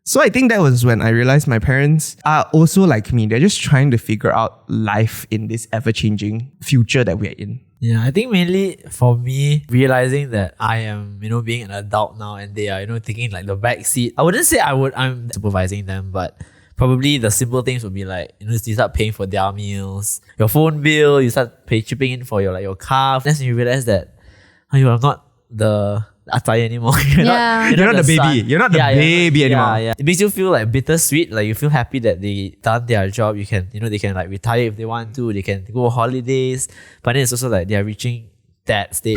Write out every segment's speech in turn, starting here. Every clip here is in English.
So I think that was when I realized my parents are also like me. They're just trying to figure out life in this ever-changing future that we're in. Yeah, I think mainly for me, realizing that I am, being an adult now and they are, taking like the back seat. I wouldn't say I'm supervising them, but probably the simple things would be like, you start paying for their meals, your phone bill, you start chipping in for your car. Then you realize that you are not the Ataya anymore. You're not the baby. son. You're not the baby anymore. Yeah. It makes you feel like bittersweet. Like you feel happy that they done their job. You can, they can like retire if they want to. They can go on holidays. But then it's also like they are reaching that stage.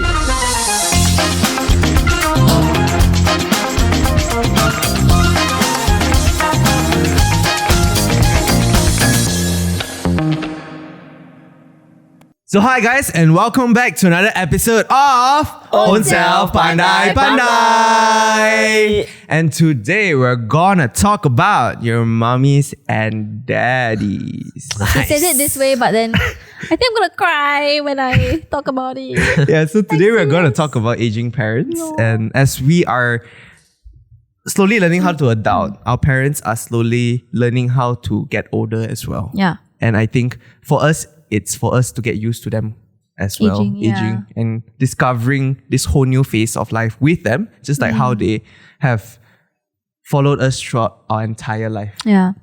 So hi guys and welcome back to another episode of Ownself Pandai Pandai. And today we're gonna talk about your mommies and daddies. He says it this way, but then I think I'm gonna cry when I talk about it. Yeah, so today we're gonna talk about aging parents. And as we are slowly learning how to adult, our parents are slowly learning how to get older as well. Yeah. And I think for us, it's for us to get used to them as well. Aging and discovering this whole new phase of life with them, just like how they have followed us throughout our entire life. Yeah.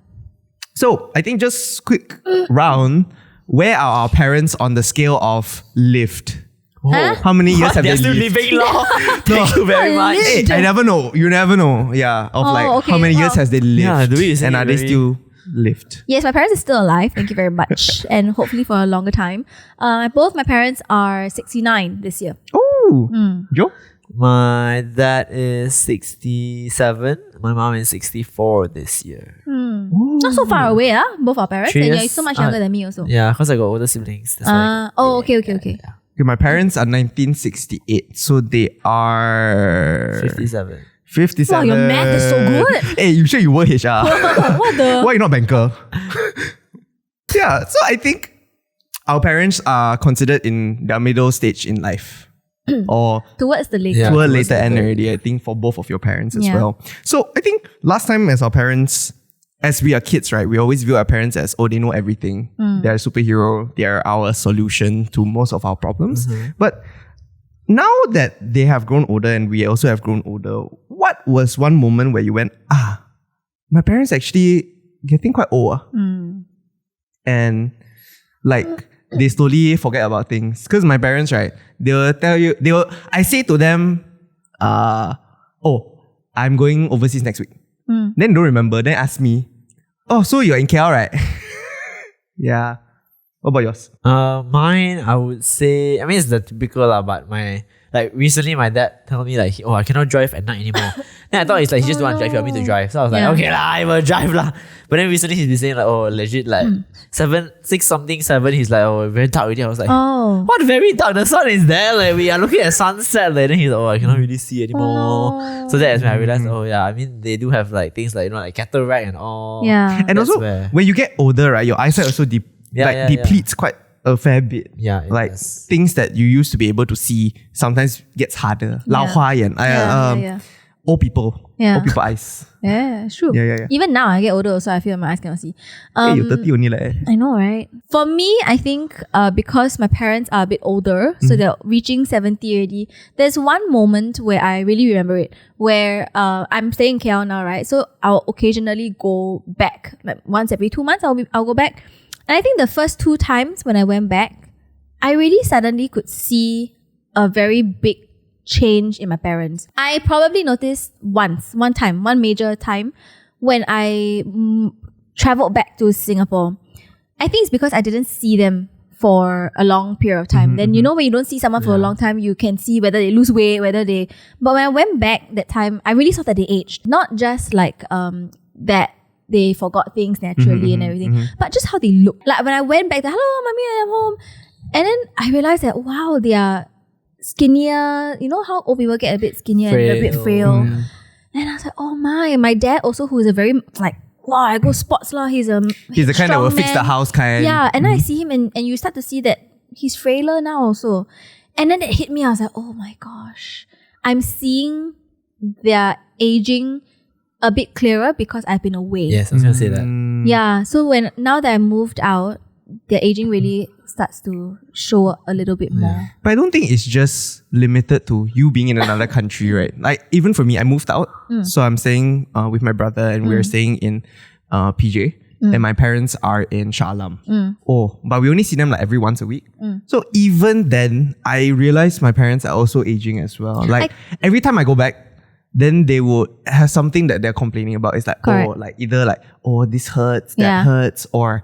So I think just quick round, where are our parents on the scale of lived? Huh? How many years have They're they still lived? living long. Thank you very much. Hey, I never know. You never know. Yeah. Of okay. how many years has they lived? Yeah, the way you say and it are they very- still lived? Yes, my parents are still alive. Thank you very much. And hopefully for a longer time. Both my parents are 69 this year. Oh, Joe? My dad is 67. My mom is 64 this year. Not so far away, both our parents. 3 And years. you're so much younger than me also. Yeah, because I got older siblings. That's why. Okay. Okay, my parents are 1968, so they are 57. 57. Wow, your math is so good. Hey, you sure you were HR? What the? Why you not banker? Yeah, so I think our parents are considered in their middle stage in life. Or Towards the later. Yeah. to a towards later the end later. already, I think, for both of your parents as Yeah. well. So I think last time as our parents, as we are kids, right, we always view our parents as, oh, they know everything. They're a superhero. They're our solution to most of our problems. But now that they have grown older and we also have grown older, what was one moment where you went, my parents actually getting quite old. And like, they slowly forget about things. Because my parents, right, they'll tell you, I say to them, I'm going overseas next week. Then don't remember, then ask me, oh, so you're in KL, right? Yeah. What about yours? Mine, I would say, I mean, it's the typical but recently my dad told me I cannot drive at night anymore. Then I thought it's like, he just don't want to drive, you want me to drive. So I was like, okay lah, I will drive lah. But then recently he's been saying legit 6 something 7, he's like, very dark already. I was like, what very dark? The sun is there, we are looking at sunset. Then he's like, I cannot really see anymore. So that's when I realized, I mean, they do have things like cataract and all. Yeah. And That's also, where- when you get older, right, your eyesight also depletes quite a fair bit. Yeah, it like does. things that you used to be able to see sometimes gets harder. 老花眼, Yeah. old people. Yeah. Old people eyes. Yeah, it's true. Yeah. Even now, I get older also, I feel my eyes cannot see. Hey, you're 30 only leh. I know, right? For me, I think because my parents are a bit older, so they're reaching 70 already, there's one moment where I really remember it, where I'm staying in KL now, right? So I'll occasionally go back. Like once every 2 months, I'll go back. And I think the first 2 times when I went back, I really suddenly could see a very big change in my parents. I probably noticed one major time when I traveled back to Singapore. I think it's because I didn't see them for a long period of time. Then when you don't see someone for a long time, you can see whether they lose weight, but when I went back that time, I really saw that they aged. Not just that they forgot things naturally and everything, but just how they look. Like when I went back, hello, mommy, I'm home. And then I realized that, wow, they are skinnier. You know how old people get a bit skinnier and a bit frail. And I was like, oh my dad also, who is a very wow, I go sports lah. He's the kind that will fix the house kind. Yeah, and then I see him and you start to see that he's frailer now also. And then it hit me. I was like, oh my gosh, I'm seeing their aging a bit clearer because I've been away. Yes, I was gonna say that. Yeah. So now that I moved out, their aging really starts to show a little bit more. But I don't think it's just limited to you being in another country, right? Like even for me, I moved out. So I'm staying with my brother and we're staying in PJ. And my parents are in Shah Alam. But we only see them like every once a week. So even then, I realized my parents are also aging as well. Like every time I go back, then they would have something that they're complaining about. It's like, either like, this hurts, that hurts, or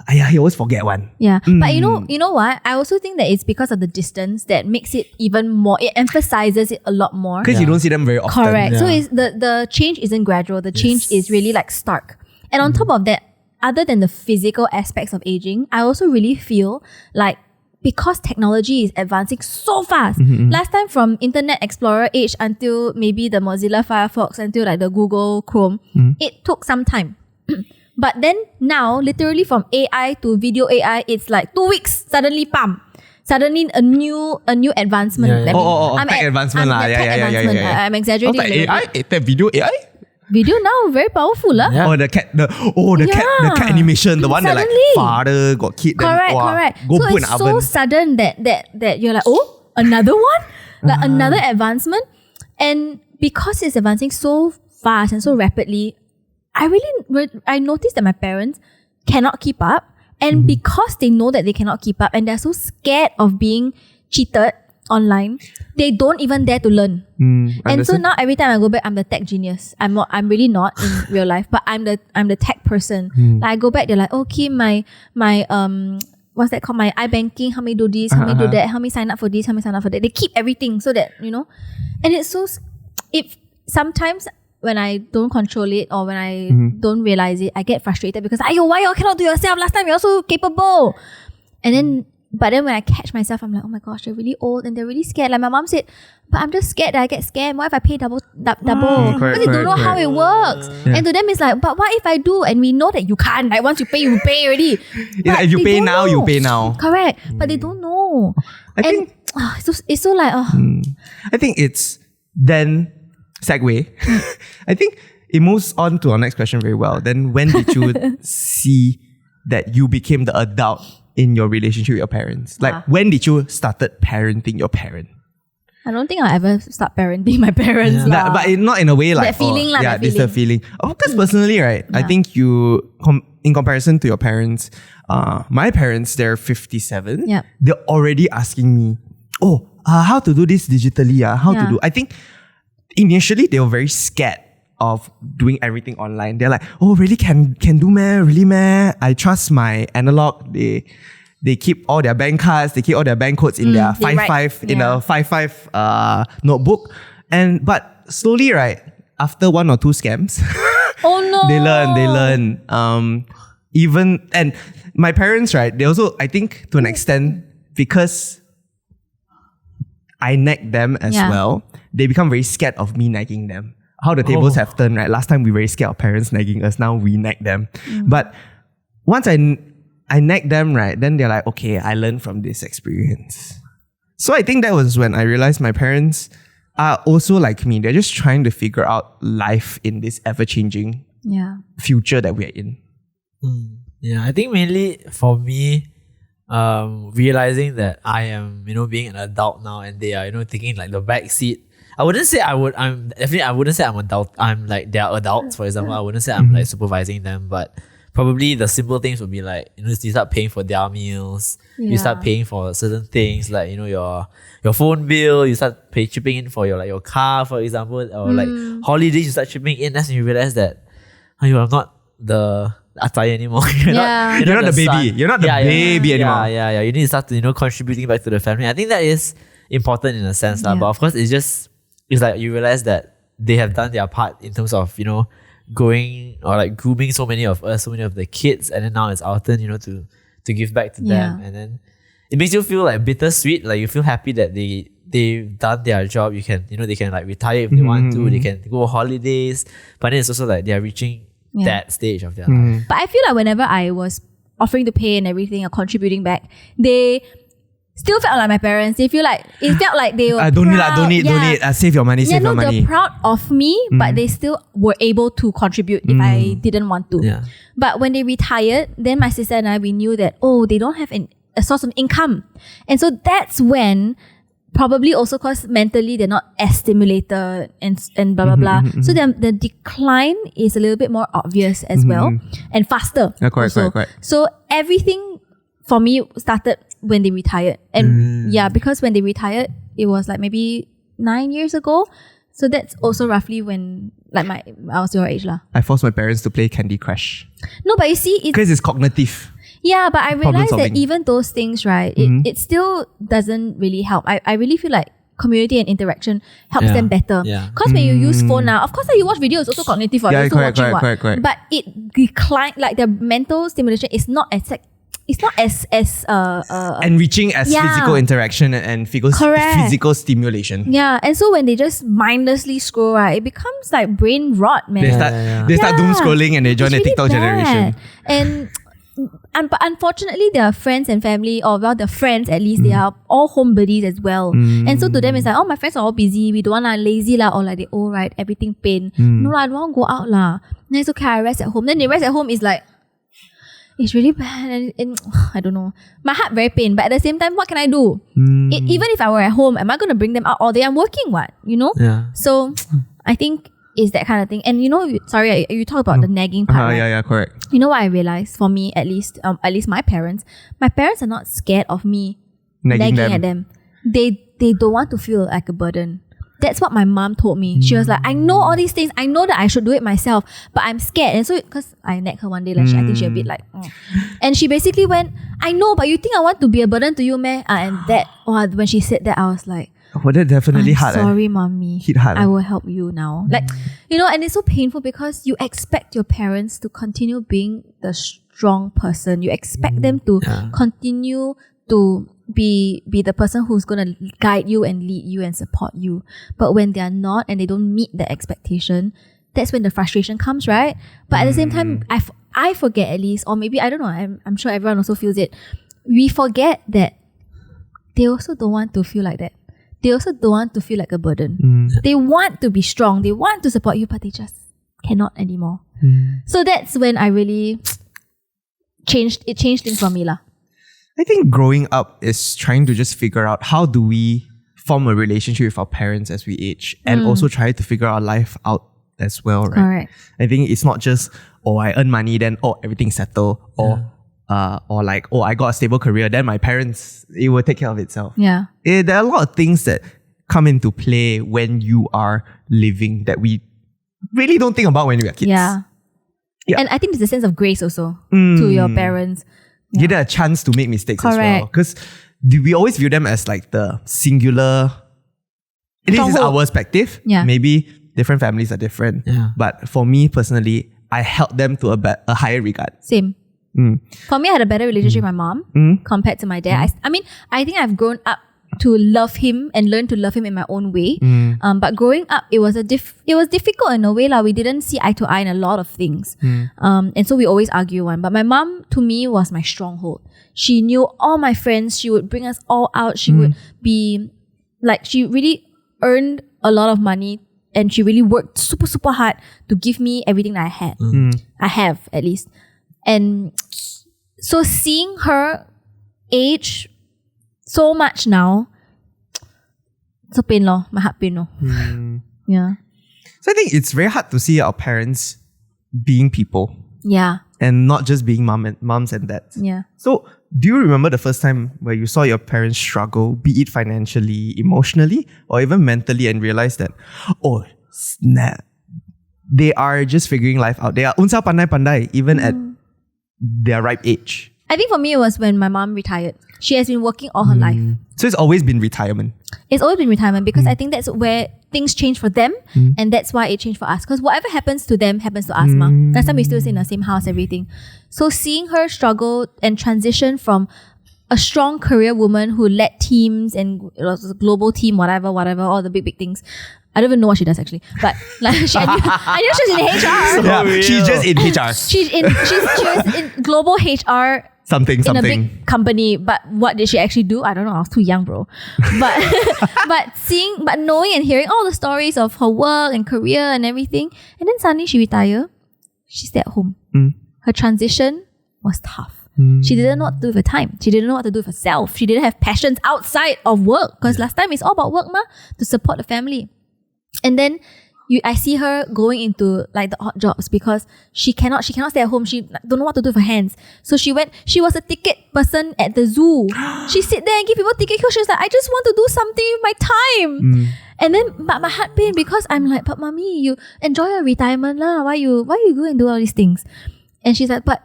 he always forget one. Yeah. But you know what? I also think that it's because of the distance that makes it even more, it emphasizes it a lot more. Because you don't see them very often. Correct. So the change isn't gradual. The change is really like stark. And on top of that, other than the physical aspects of aging, I also really feel like because technology is advancing so fast, last time from Internet Explorer age until maybe the Mozilla Firefox, until like the Google Chrome, it took some time. But then now, literally from AI to video AI, it's like 2 weeks, suddenly, bam. Suddenly a new advancement. Tech advancement lah. Yeah. I'm exaggerating. AI? That video AI? Video now very powerful lah. Oh, the cat animation, the one that like father got kid. Correct. Go so put it's in so oven. sudden that you're like, another one, like another advancement, and because it's advancing so fast and so rapidly, I noticed that my parents cannot keep up, and because they know that they cannot keep up, and they're so scared of being cheated online, they don't even dare to learn. And so now every time I go back, I'm the tech genius. I'm really not in real life, but I'm the tech person. Like I go back, they're like, okay, my what's that called? My iBanking, how me do this, how me do that, how me sign up for this, how me sign up for that. They keep everything so that, and it's so, if sometimes when I don't control it or when I don't realize it, I get frustrated because, why y'all cannot do yourself? Last time you're so capable. But then when I catch myself, I'm like, oh my gosh, they're really old and they're really scared. Like my mom said, but I'm just scared that I get scammed. What if I pay double? Because they don't know how it works. Yeah. And to them, it's like, but what if I do? And we know that you can't. Like once you pay already. If you pay now, you pay now. Correct. But they don't know. I think it's so like, I think it's then segue. I think it moves on to our next question very well. Then when did you see that you became the adult in your relationship with your parents? Like when did you started parenting your parent? I don't think I'll ever start parenting my parents. Yeah. But not in a way like that feeling. This is the feeling. Because personally, right, I think you in comparison to your parents, my parents, they're 57. Yeah. They're already asking me, how to do this digitally? How to do? I think initially they were very scared of doing everything online. They're like, really can do meh? Really meh? I trust my analog. They keep all their bank cards, they keep all their bank codes in their 5/5 in a 5/5 notebook. But slowly, right, after 1 or 2 scams, they learn. And my parents, right, they also, I think to an extent, because I nag them as well, they become very scared of me nagging them. How the tables have turned, right? Last time we were very scared of parents nagging us. Now we nag them. But once I nag them, right, then they're like, okay, I learned from this experience. So I think that was when I realized my parents are also like me. They're just trying to figure out life in this ever-changing future that we're in. Yeah, I think mainly for me, realizing that I am, being an adult now and they are, taking like the back seat. I wouldn't say I wouldn't say I'm adult. I'm like, they're adults, for example. I wouldn't say I'm like supervising them, but probably the simple things would be like, you start paying for their meals. You start paying for certain things like, your phone bill. You start chipping in for your car, for example, or like holidays. You start chipping in. That's when you realize that you are not the atai anymore. You're not the baby. son. You're not the baby anymore. Yeah. You need to start to contributing back to the family. I think that is important in a sense, but of course it's like you realize that they have done their part in terms of, going or like grooming so many of us, so many of the kids, and then now it's our turn, to give back to them. And then it makes you feel like bittersweet, like you feel happy that they've done their job. You can, they can like retire if they want to, they can go on holidays, but then it's also like they are reaching that stage of their life. But I feel like whenever I was offering to pay and everything or contributing back, they still felt like my parents. They feel like it felt like they were don't proud. need. Save your money, save your money. They're proud of me, but they still were able to contribute if I didn't want to. Yeah. But when they retired, then my sister and I, we knew that, they don't have a source of income. And so that's when, probably also because mentally they're not as stimulated and blah, blah, blah. So the decline is a little bit more obvious as well and faster. Yeah, correct. So everything for me started when they retired. And because when they retired, it was like maybe 9 years ago. So that's also roughly when I was your age lah. I forced my parents to play Candy Crush. No, but you see, Because it's cognitive. yeah, but I realized that solving. even those things, right, it still doesn't really help. I really feel like community and interaction helps them better. Yeah. Because when you use phone now, of course you watch videos, also cognitive. Yeah, You're also correct. watching. But it decline, like the mental stimulation is not as Enriching as Yeah. physical interaction and Correct. physical stimulation. yeah. And so when they just mindlessly scroll, right, it becomes like brain rot, man. They start doom scrolling and they join It's the TikTok really generation. bad. But unfortunately, their friends and family, or well, their friends at least, they are all home buddies as well. And so to them, it's like, my friends are all busy. We don't want to lazy lah, or like they right, everything pain. No lah, I don't want to go out lah. Then it's okay, I rest at home. Then they rest at home is like, it's really bad. And I don't know. My heart very pain. But at the same time, what can I do? Even if I were at home, am I going to bring them out all day? I'm working, what? You know? Yeah. So I think it's that kind of thing. And you know, you talk about the nagging part. Right? Yeah, correct. You know what I realized? For me, at least my parents are not scared of me nagging at them. They don't want to feel like a burden. That's what my mom told me. She was like, I know all these things. I know that I should do it myself, but I'm scared. And so, because I nagged her one day, I think she a bit like, and she basically went, I know, but you think I want to be a burden to you, meh? And that, when she said that, I was like, that definitely I'm hard. sorry, mommy. Hit hard. I will help you now. Like, and it's so painful because you expect your parents to continue being the strong person. You expect them to continue to be the person who's going to guide you and lead you and support you. But when they are not and they don't meet the expectation, that's when the frustration comes, right? But at the same time, I forget at least, or maybe, I don't know, I'm sure everyone also feels it. We forget that they also don't want to feel like that. They also don't want to feel like a burden. They want to be strong. They want to support you, but they just cannot anymore. So that's when I really changed things for me lah. I think growing up is trying to just figure out how do we form a relationship with our parents as we age, and also try to figure our life out as well, right? Correct. I think it's not just, I earn money, then everything's settled, or like, I got a stable career, then my parents, it will take care of itself. Yeah. There are a lot of things that come into play when you are living that we really don't think about when we are kids. Yeah. And I think there's a sense of grace also to your parents. Give them a chance to make mistakes as well. Correct. Because we always view them as like the singular. This is our perspective. Yeah. Maybe different families are different. Yeah. But for me personally, I held them to a higher regard. Same. For me, I had a better relationship with my mom compared to my dad. I mean, I think I've grown up to love him and learn to love him in my own way. But growing up, it was difficult in a way lah. We didn't see eye to eye in a lot of things. And so we always argue one. But my mom, to me, was my stronghold. She knew all my friends. She would bring us all out. She would be like, she really earned a lot of money, and she really worked super, super hard to give me everything that I had. I have, at least. And so seeing her age so much now, so pain lor, my heart pain lor. Yeah. So I think it's very hard to see our parents being people. Yeah. And not just being moms and dads. Yeah. So do you remember the first time where you saw your parents struggle, be it financially, emotionally, or even mentally, and realized that, snap, they are just figuring life out. They are Ownself Pandai Pandai, even at their ripe age. I think for me, it was when my mom retired. She has been working all her life. So it's always been retirement. It's always been retirement because I think that's where things change for them, and that's why it changed for us. Because whatever happens to them happens to us, ma. Last time we still stay in the same house, everything. So seeing her struggle and transition from a strong career woman who led teams and global team, whatever, all the big things. I don't even know what she does actually, but like I know she's in HR. Yeah, she's just in HR. She was in global HR something. in a big company. But what did she actually do? I don't know. I was too young, bro. But but knowing and hearing all the stories of her work and career and everything, and then suddenly she retired. She stayed at home. Her transition was tough. She didn't know what to do with her time. She didn't know what to do with herself. She didn't have passions outside of work, because last time it's all about work, to support the family. And then I see her going into like the odd jobs because she cannot stay at home. She don't know what to do with her hands. So she was a ticket person at the zoo. She sit there and give people ticket. She was like, I just want to do something with my time. And then but my heart pain because I'm like, but mommy, you enjoy your retirement lah. Why you go and do all these things? And she's like, but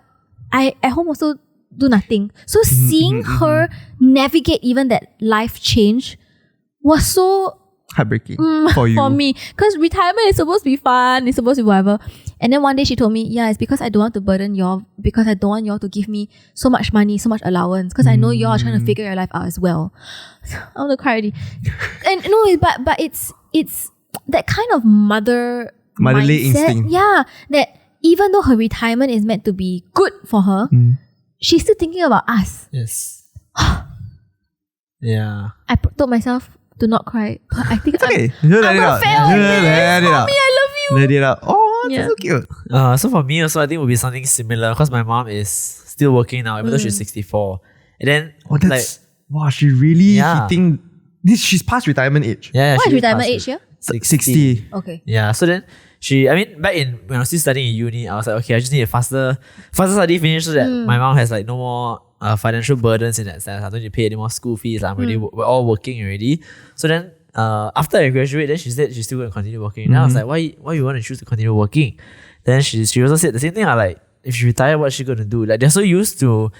I at home also do nothing. So seeing her navigate even that life change was so heartbreaking for you. For me. Because retirement is supposed to be fun. It's supposed to be whatever. And then one day she told me, yeah, it's because I don't want to burden y'all, because I don't want y'all to give me so much money, so much allowance, because I know y'all are trying to figure your life out as well. I want to cry already. And no, but it's that kind of motherly mindset, instinct. Yeah, that even though her retirement is meant to be good for her, she's still thinking about us. Yes. Yeah. I told myself to not cry. But I think It's okay. I'm Let it gonna out. fail in this. Let it out. Mommy, I love you. Let it out. Oh, Yeah. that's so cute. So for me also, I think it would be something similar because my mom is still working now, even though she's 64. And then Oh, that's wow. She really Yeah. hitting this. She's past retirement age. yeah, What she is retirement passed age here? 60. Okay. Yeah, so then back when I was still studying in uni, I was like, okay, I just need a faster study finish so that my mom has like no more financial burdens in that sense. I don't need to pay any more school fees. I'm already we're all working already. So then after I graduate, then she said she's still going to continue working. Then I was like, why you want to choose to continue working? Then she also said the same thing. Like, if she retire, what's she going to do? Like, they're so used to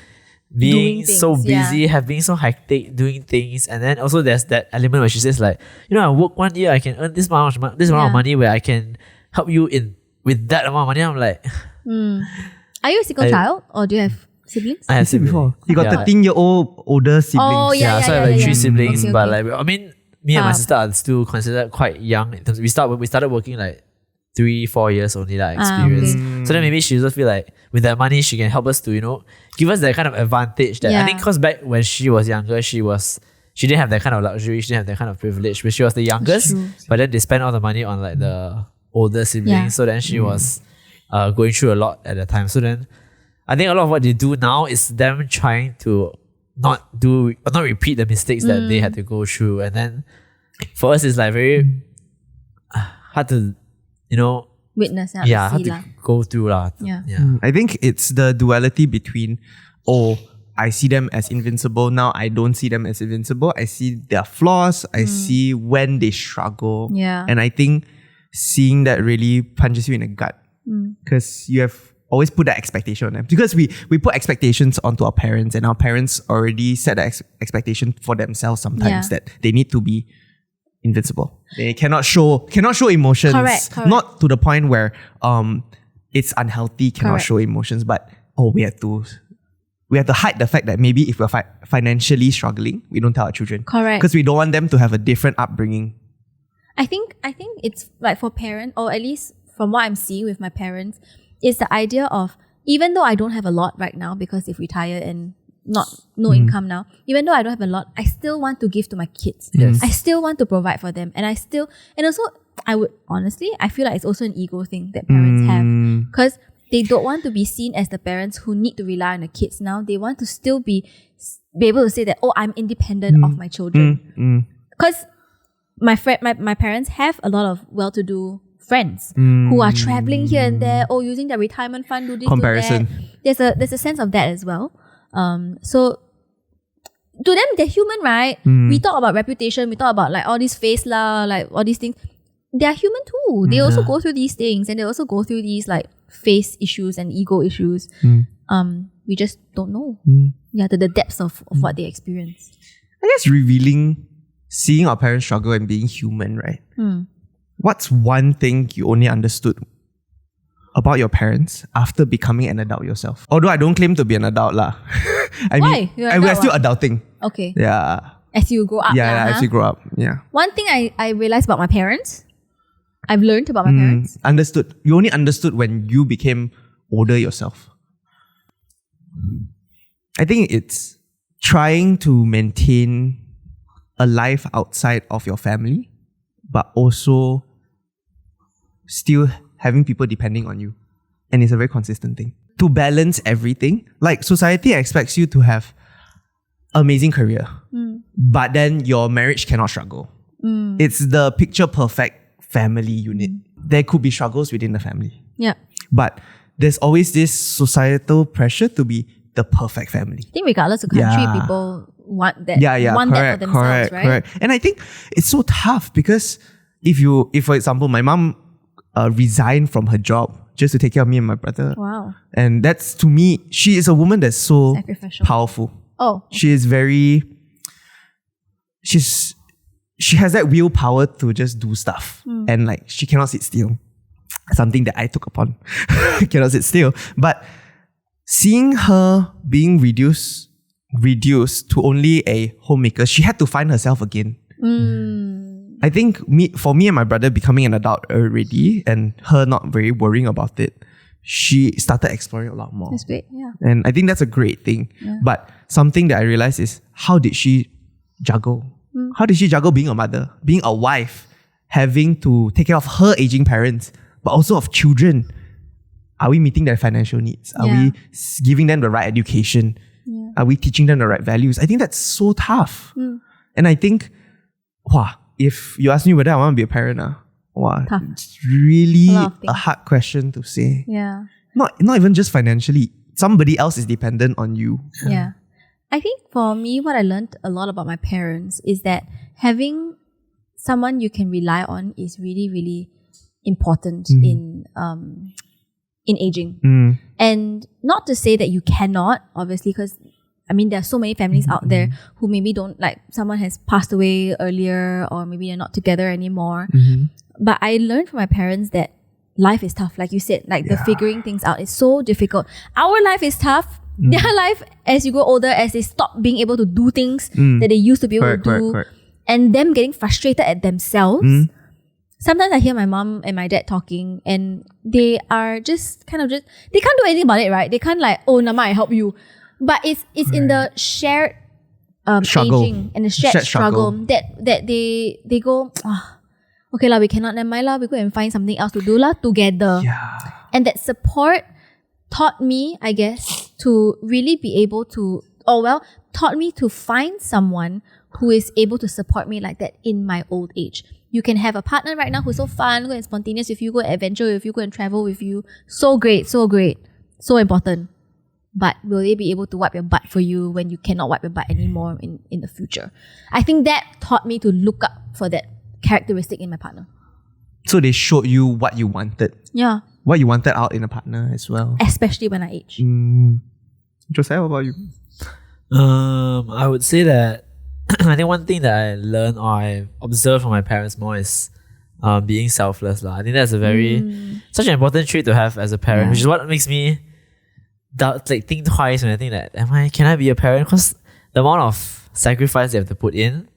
being Doing so things, busy, being so hectic, doing things. And then also there's that element where she says like, I work 1 year, I can earn this amount of money where I can help you with that amount of money. I'm like, Are you a single child or do you have siblings? I have See before. siblings. He got Yeah. 13-year-old older siblings. Oh, yeah. So I have like 3 siblings, Okay, but okay. like, I mean, me and my sister are still considered quite young in terms. We started working like 3-4 years only like experience. okay. So then maybe she also feel like with that money she can help us to give us that kind of advantage that I Yeah. think because back when she was younger she didn't have that kind of luxury, she didn't have that kind of privilege, but she was the youngest. True. But then they spent all the money on like the older siblings. Yeah. So then she was going through a lot at the time. So then I think a lot of what they do now is them trying to not repeat the mistakes that they had to go through. And then for us it's like very hard to Witness. hard to go through lah. Yeah. I think it's the duality between, I see them as invincible. Now I don't see them as invincible. I see their flaws. I see when they struggle. Yeah. And I think seeing that really punches you in the gut. Because you have always put that expectation on them. Because we put expectations onto our parents, and our parents already set the expectation for themselves sometimes that they need to be invincible. They cannot show emotions. Correct. Not to the point where it's unhealthy, cannot Correct. show emotions, but we have to hide the fact that maybe if we're financially struggling, we don't tell our children. Correct. Because we don't want them to have a different upbringing. I think it's like for parents, or at least from what I'm seeing with my parents, it's the idea of, even though I don't have a lot right now because they've retired and no income now, even though I don't have a lot, I still want to give to my kids. Yes. I still want to provide for them. And also I feel like it's also an ego thing that parents have. Because they don't want to be seen as the parents who need to rely on the kids now. They want to still be able to say that, I'm independent of my children. Because my parents have a lot of well-to-do friends who are traveling here and there, using their retirement fund, do this, Comparison. do that. There's a sense of that as well. So to them, they're human, right? We talk about reputation, we talk about like all these face lah, like all these things. They're human too. They also go through these things, and they also go through these like face issues and ego issues. We just don't know. The depths of what they experience. I guess seeing our parents struggle and being human, right? What's one thing you only understood about your parents after becoming an adult yourself? Although I don't claim to be an adult lah. Why? You're an we're adult, still what? adulting. Okay. Yeah. As you grow up. As you grow up. Yeah. One thing I realized about my parents, I've learned about my parents. Understood. You only understood when you became older yourself. I think it's trying to maintain a life outside of your family, but also still having people depending on you. And it's a very consistent thing. To balance everything, like society expects you to have amazing career, but then your marriage cannot struggle. It's the picture perfect family unit. There could be struggles within the family. Yeah. But there's always this societal pressure to be the perfect family. I think regardless of country, people want that. Want that for themselves, right? Correct. And I think it's so tough because if for example, my mom resigned from her job just to take care of me and my brother. Wow. And that's, to me, she is a woman that's so sacrificial, powerful. Oh. She is she has that willpower to just do stuff. And like, she cannot sit still. Something that I took upon. Cannot sit still. But seeing her being reduced to only a homemaker, she had to find herself again. I think for me and my brother becoming an adult already and her not very worrying about it, she started exploring a lot more. That's great, yeah. And I think that's a great thing. Yeah. But something that I realized is, how did she juggle? How did she juggle being a mother, being a wife, having to take care of her aging parents, but also of children? Are we meeting their financial needs? Are we giving them the right education? Yeah. Are we teaching them the right values? I think that's so tough. And I think, if you ask me whether I want to be a parent, Tough. it's really a hard question to say. Yeah. Not even just financially. Somebody else is dependent on you. Yeah. I think for me, what I learned a lot about my parents is that having someone you can rely on is really, really important in aging. And not to say that you cannot, obviously, because I mean, there are so many families out there who maybe don't, like, someone has passed away earlier or maybe they're not together anymore. But I learned from my parents that life is tough. Like you said, like the figuring things out is so difficult. Our life is tough. Their life, as you grow older, as they stop being able to do things that they used to be able to do, Correct. and them getting frustrated at themselves. Sometimes I hear my mom and my dad talking and they are just they can't do anything about it, right? They can't like, oh, Nama, I help you. But it's in the shared Struggle. aging and the shared struggle that they go, okay lah, we cannot, never mind lah, we go and find something else to do lah together. Yeah. And that support taught me, I guess, to really be able to, taught me to find someone who is able to support me like that in my old age. You can have a partner right now who's so fun, go and spontaneous with you, go and adventure with you, go and travel with you. So great, so important. But will they be able to wipe your butt for you when you cannot wipe your butt anymore in the future? I think that taught me to look up for that characteristic in my partner. So they showed you what you wanted. Yeah. What you wanted out in a partner as well. Especially when I age. Josiah, what about you? I would say that I think one thing that I learned or I observed from my parents more is being selfless. I think that's such an important trait to have as a parent, which is what makes me think twice when I think that, can I be a parent? Because the amount of sacrifice they have to put in,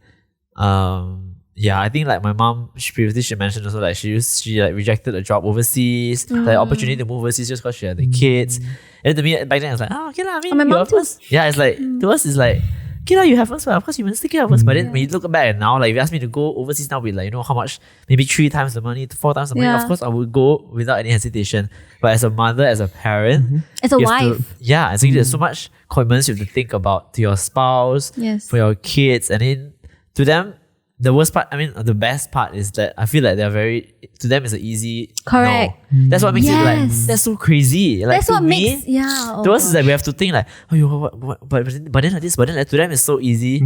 I think like my mom, she mentioned also like she rejected a job overseas, the opportunity to move overseas just because she had the kids. And to me back then I was like, okay lah, I mean, my mom too. It's like to us it's like, okay lah, you have us, but of course you must take care of us. But then when you look back and now, like if you ask me to go overseas now with like, how much, maybe 3 times the money, 4 times the money, of course I would go without any hesitation. But as a mother, as a parent, as a wife, so there's so much commitments you have to think about to your spouse, for your kids, and then to them, the worst part, the best part is that I feel like to them it's an easy correct. No. That's what makes it like, that's so crazy. Like, that's what makes, to us is like we have to think like, but then like this, but then like to them it's so easy.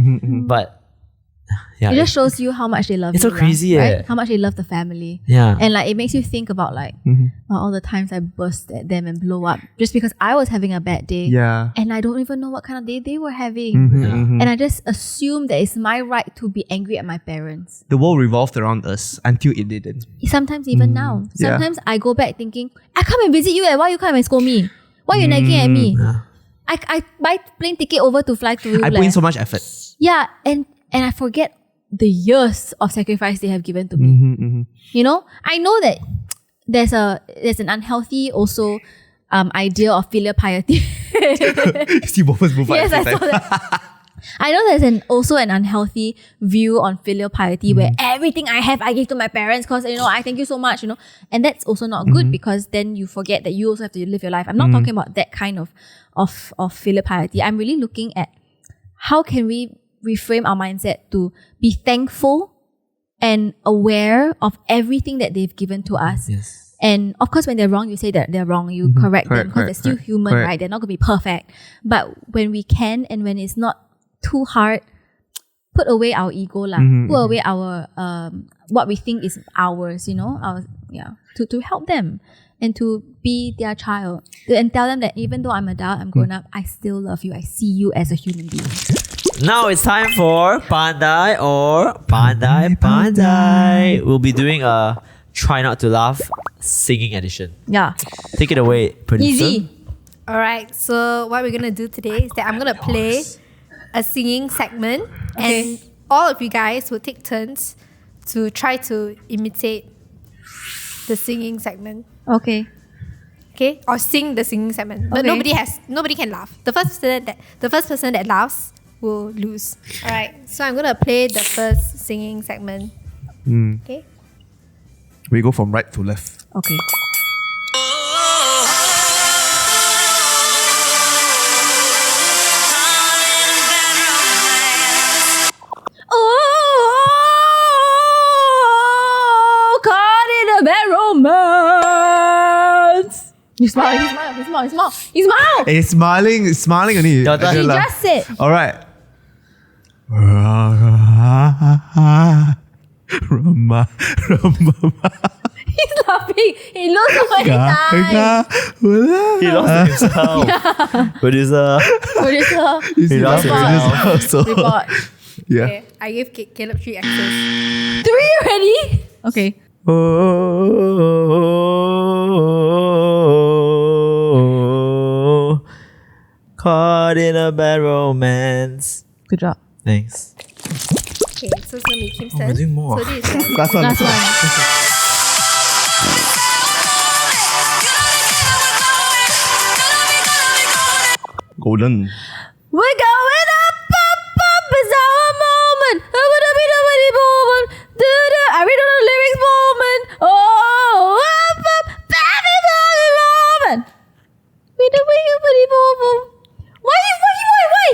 But it just shows you how much they love you. It's so crazy, right? How much they love the family. Yeah. And like it makes you think about like all the times I burst at them and blow up just because I was having a bad day. Yeah. And I don't even know what kind of day they were having. And I just assume that it's my right to be angry at my parents. The world revolved around us until it didn't. Sometimes even now. Sometimes I go back thinking, I come and visit you, why you come and scold me? Why you nagging at me? I buy plane ticket over to fly to you. I put in so much effort. Yeah, and I forget the years of sacrifice they have given to me. I know that there's an unhealthy also idea of filial piety See both of us move Yes, I saw that. I know there's also an unhealthy view on filial piety where everything I have, I give to my parents because, I thank you so much, And that's also not good because then you forget that you also have to live your life. I'm not talking about that kind of filial piety. I'm really looking at how can we reframe our mindset to be thankful and aware of everything that they've given to us. Yes. And of course, when they're wrong, you say that they're wrong. You correct them because they're still human, right? They're not going to be perfect. But when we can and when it's not too hard, put away our ego put away our what we think is ours, to help them and to be their child and tell them that even though I'm adult, I'm grown up, I still love you. I see you as a human being. Now it's time for Pandai or Pandai Pandai. We'll be doing a try not to laugh singing edition. Yeah. Take it away, producer. Easy. Alright, so what we're gonna do today is that I'm gonna play a singing segment and all of you guys will take turns to try to imitate the singing segment. Okay. Okay? Or sing the singing segment. But Okay. nobody can laugh. The first person that laughs will lose. Alright, so I'm gonna play the first singing segment. Okay? We go from right to left. Okay. Oh, caught in a bad romance. You smile. It's smiling only. Your turn. He Angela. just said. All right. Rama. He's laughing. He looks so many times. He lost himself. Producer. Producer. He lost himself. Report. Yeah. Okay, I give Caleb 3 X's. 3 already? Okay. Oh, caught in a bad romance. Good job. Thanks. Okay, so it's gonna be Kim's turn. we're doing more. So this is Last one. Last one. Golden. We're going up, it's our moment. I read all the lyrics moment. Oh, up, it's our moment. Why?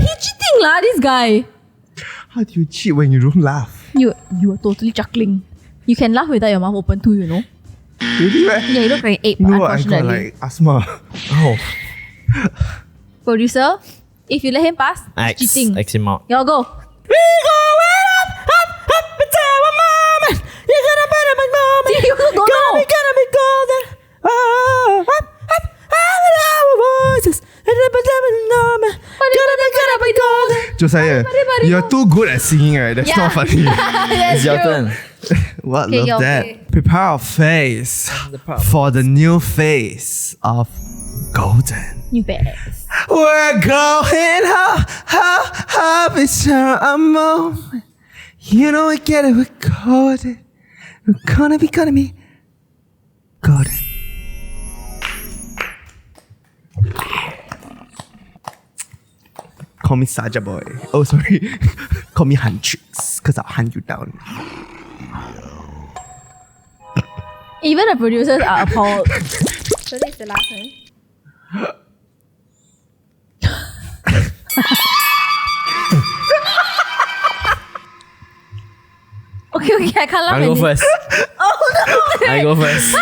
He cheating lah, this guy. How do you cheat when you don't laugh? You are totally chuckling. You can laugh without your mouth open too, Really, right? Yeah, you look like an ape, No, I got unfortunately. like asthma. Oh, Producer, if you let him pass, X. cheating. X him out. Y'all go. See, you don't know. Josiah, you're too good at singing, right? That's not funny. It's your turn. What? Okay, Love your- that. okay. Prepare our face for the new phase of golden. You badass. We're going up, it's a moment. You know we get it, we're golden. We're gonna be golden. Call me Saja boy. Oh, sorry. Call me Huntrix, because I'll hunt you down. Even the producers are appalled. So this is the last one. Okay, I can't laugh I go at this. first. I go first.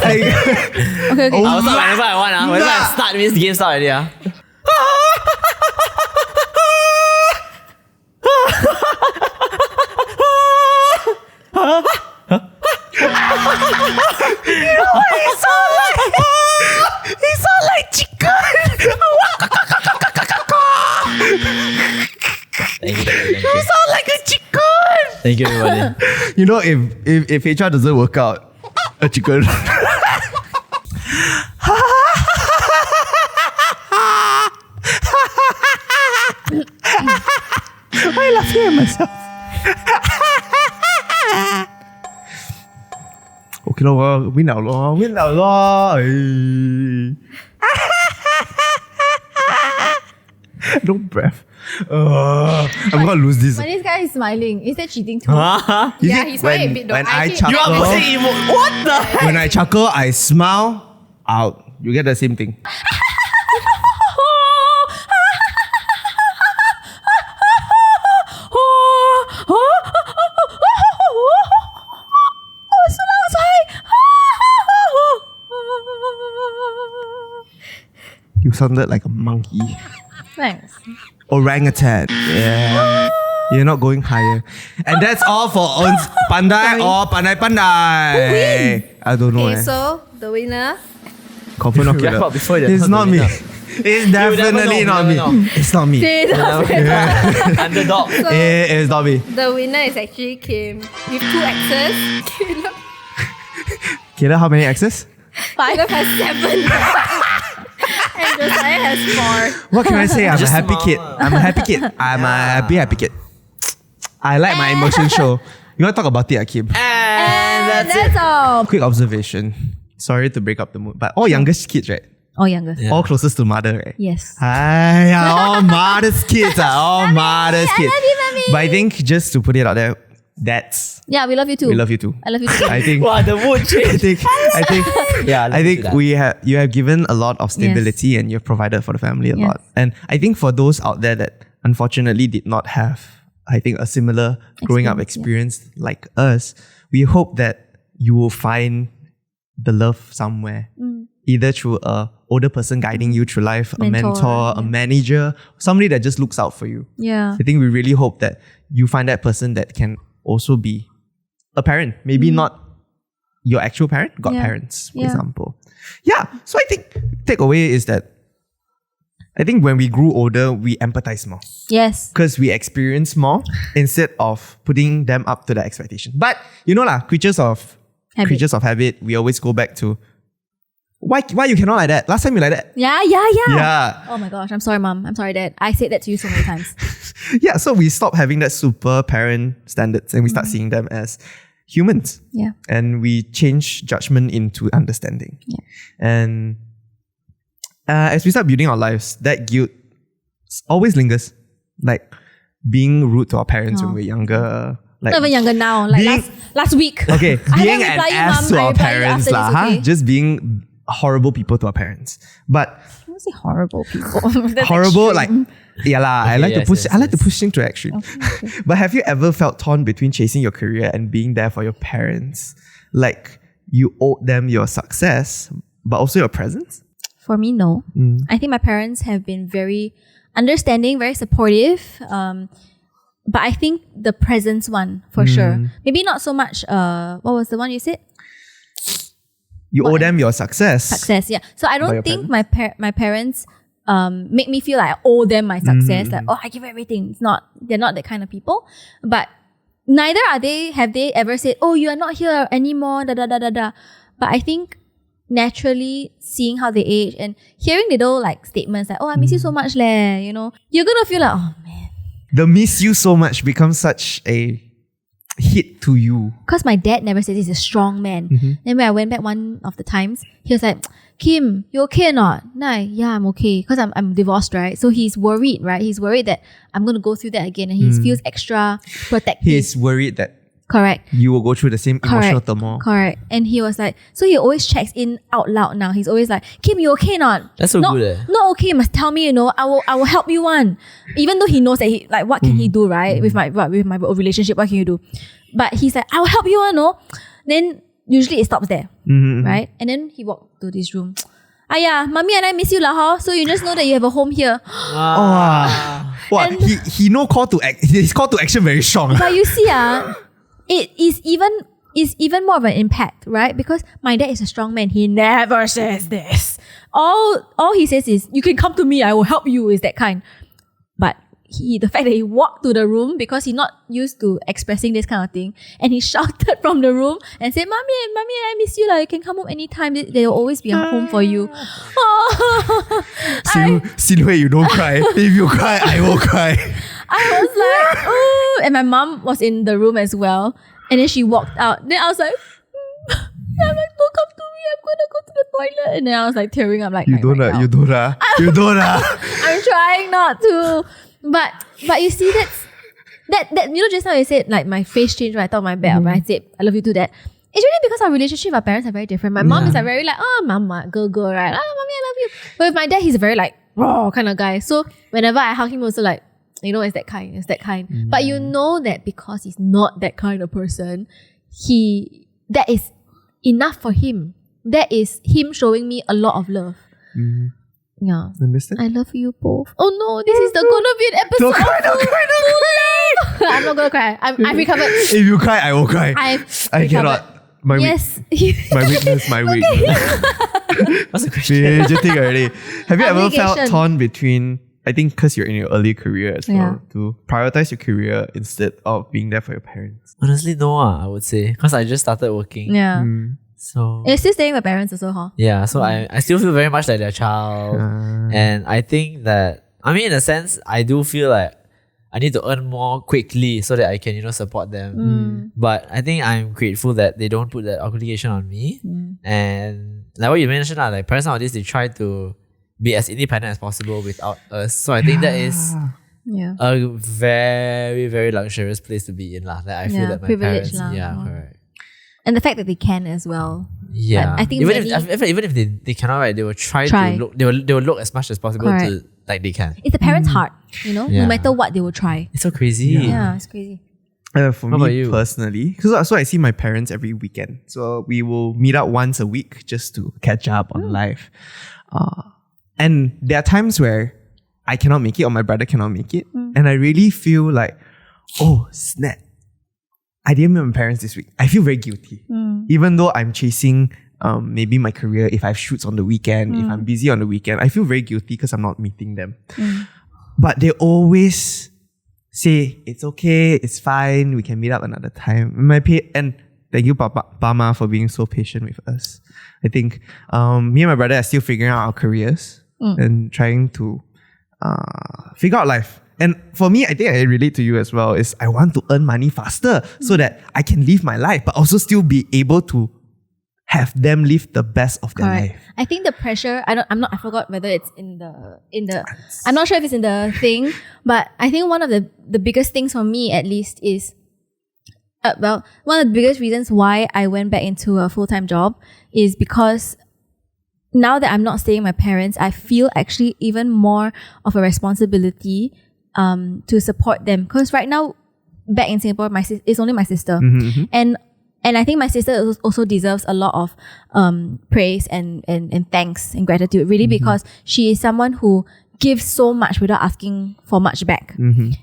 Okay. Oh, I'll start whenever I want. Whenever I start, means the game start already. He sound like chicken. Thank you. Sound like a chicken. Thank you, everybody. You know, if HR doesn't work out, a chicken. I'm laughing at myself. Okay lor, win 了咯。No breath. I'm gonna lose this. But this guy is smiling. Is that cheating too? Yeah, he's smiling a bit though. When I actually- chuckle, You are posting what the heck? when I chuckle, I smile out. You get the same thing. You sounded like a monkey. Thanks. Orangutan. Yeah. You're not going higher. And that's all for Pandai or Pandai Pandai. I don't know. Okay, so the winner. Confirm not Yeah, killer. but before that, It's how's not the me. winner? It's definitely You not never me. know. It's not me. Underdog. So It is not me. the winner is actually Kim with 2 X's. Caleb Killer, how many X's? Caleb has 7. And Josiah has 4. What can I say? I'm a Just happy kid. smile. I'm a happy kid. I'm a happy kid. I like my emotion show. You want to talk about it, Akim? And that's it. That's all. Quick observation. Sorry to break up the mood, but all youngest kids, right? Oh, younger. Yeah. All closest to mother, right? Yes. Hi, all mother's kids are all mother's kids. love you, mommy. But I think just to put it out there, dads, Yeah, we love you too. we love you too. I love you too. I think. Wow, the mood I change. think. Yeah, I think you have given a lot of stability and you've provided for the family a Yes. lot. And I think for those out there that unfortunately did not have, I think, a similar growing up experience like us, we hope that you will find the love somewhere. Either through a older person guiding you through life, a mentor, a manager, somebody that just looks out for you. Yeah. I think we really hope that you find that person that can also be a parent. Maybe not your actual parent, godparents, for example. Yeah. So I think takeaway is that I think when we grew older, we empathize more Yes. because we experience more instead of putting them up to the expectation. But you know lah, creatures of habit, we always go back to why you cannot like that? Last time you like that. Yeah. Yeah. Oh my gosh, I'm sorry, mom. I'm sorry, dad. I said that to you so many times. Yeah. So we stop having that super parent standards and we start seeing them as humans. Yeah. And we change judgment into understanding. Yeah. And as we start building our lives, that guilt always lingers. Like being rude to our parents when we're younger. Like Not even younger now. Like being- last week. Okay, I being haven't an replied you, ass Mum. to I our reply you parents after lah, this, okay? Just being horrible people to our parents. But I don't say horrible people. That's horrible, extreme. like yeah lah. I Okay, like to yes, push. yes, I like to yes. push things to extreme. But have you ever felt torn between chasing your career and being there for your parents? Like you owed them your success, but also your presence. For me, no. I think my parents have been very understanding, very supportive. But I think the presence one for sure. Maybe not so much. What was the one you said? You owe them your success. Success. Yeah. So I By your don't think my parents make me feel like I owe them my success. Like, oh, I give everything. It's not. They're not that kind of people. But neither are they. Have they ever said, "Oh, you are not here anymore"? Da da da da da. But I think naturally seeing how they age and hearing little like statements like, "Oh, I miss you so much, leh," you know, you're gonna feel like, oh man. The miss you so much becomes such a hit to you. Because my dad never said he's a strong man. Then when I went back one of the times, he was like, "Kim, you okay or not?" Nah, yeah, I'm okay. Because I'm divorced, right? So he's worried, right? He's worried that I'm going to go through that again. And he feels extra protective. He's worried that Correct. you will go through the same emotional turmoil. Correct. And he was like, so he always checks in out loud now. He's always like, "Kim, you okay or not?" That's so not, good, eh? Not okay, you must tell me, you know, I will help you one. Even though he knows that he, like, what can he do, right? With my relationship, what can you do? But he's like, "I'll help you one, no?" Then usually it stops there. Right? And then he walked to this room. "Aya, mommy and I miss you lah, huh? So you just know that you have a home here." What? He no call to act. His call to action very strong. But you see, it is even more of an impact, right? Because my dad is a strong man. He never says this. All he says is, "You can come to me, I will help you," is that kind. But the fact that he walked to the room because he's not used to expressing this kind of thing, and he shouted from the room and said, "Mommy, I miss you. You can come home anytime. There will always be a home for you." Silhouette, you don't cry. If you cry, I will cry. I was like, "Ooh," and my mom was in the room as well. And then she walked out. Then I was like, "I'm like, don't come to me. I'm gonna go to the toilet." And then I was like tearing up, like, You don't. right now. You don't. I'm trying not to. But you see that you know, just now you said like my face changed when I thought my bad, when I said I love you to that. It's really because our relationship with our parents are very different. My mom is like very like, oh, mama, girl, right? Oh, mommy, I love you. But with my dad, he's a very like, raw kind of guy. So whenever I hug him, also like, you know, it's that kind. But you know that because he's not that kind of person, that is enough for him. That is him showing me a lot of love. Yeah. Understand? I love you both. Oh no, this is gonna be an episode. Don't cry, don't cry. I'm not gonna cry. I've recovered. If you cry, I will cry. I cannot. My yes. my weakness, my weakness. What's the question? Major thing already. Have you ever felt Obligation. torn between, I think because you're in your early career as well, Yeah. to prioritize your career instead of being there for your parents? Honestly, no, I would say. Because I just started working. Yeah. So You're still staying with parents also, huh? yeah, so I still feel very much like their child. And I think that, I mean, in a sense, I do feel like I need to earn more quickly so that I can, you know, support them. But I think I'm grateful that they don't put that obligation on me. And like what you mentioned, like parents nowadays, they try to be as independent as possible without us. So I think that is Yeah. a very, very luxurious place to be in. That I feel Yeah, that my privilege parents, lah. yeah, Yeah. correct. And the fact that they can as well. Yeah, I think even many- if they cannot, right, they will try Try. to look. They will look as much as possible Correct. to like they can. It's the parents' heart, you know? Yeah. No matter what, they will try. It's so crazy. Yeah, it's crazy. For What about me you? personally, because so I see my parents every weekend. So we will meet up once a week just to catch up on life. And there are times where I cannot make it or my brother cannot make it. And I really feel like, oh, snap. I didn't meet my parents this week. I feel very guilty. Even though I'm chasing maybe my career, if I have shoots on the weekend, if I'm busy on the weekend, I feel very guilty because I'm not meeting them. But they always say, it's okay, it's fine, we can meet up another time. And thank you, Pama, for being so patient with us. I think me and my brother are still figuring out our careers and trying to figure out life. And for me, I think I relate to you as well, is I want to earn money faster so that I can live my life, but also still be able to have them live the best of their Correct. life. I think the pressure, I forgot whether it's in the I'm not sure if it's in the thing, but I think one of the biggest things for me at least is one of the biggest reasons why I went back into a full-time job is because now that I'm not staying with my parents, I feel actually even more of a responsibility to support them. Because right now, back in Singapore, it's only my sister. And I think my sister also deserves a lot of praise and thanks and gratitude, really, because she is someone who gives so much without asking for much back.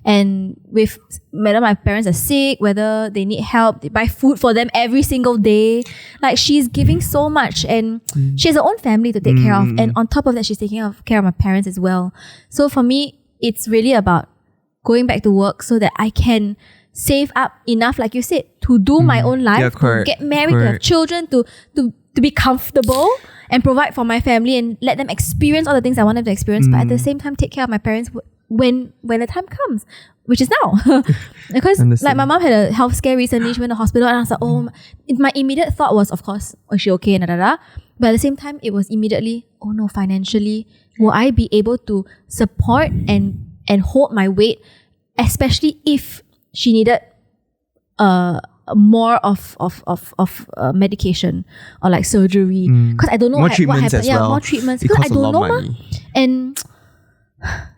And with whether my parents are sick, whether they need help, they buy food for them every single day. Like, she's giving so much, and she has her own family to take care of. And on top of that, she's taking care of my parents as well. So for me, it's really about going back to work so that I can save up enough, like you said, to do my own life, to get married, to have children, to be comfortable and provide for my family and let them experience all the things I want them to experience, but at the same time take care of my parents when the time comes, which is now. Because like my mom had a health scare recently, she went to the hospital, and I was like, oh, my immediate thought was, of course, is she okay, but at the same time it was immediately, oh no, financially, will I be able to support and hold my weight, especially if she needed more of medication or like surgery, because I don't know More what treatments happened. as well. More treatments, It because I costs a don't lot know of money. And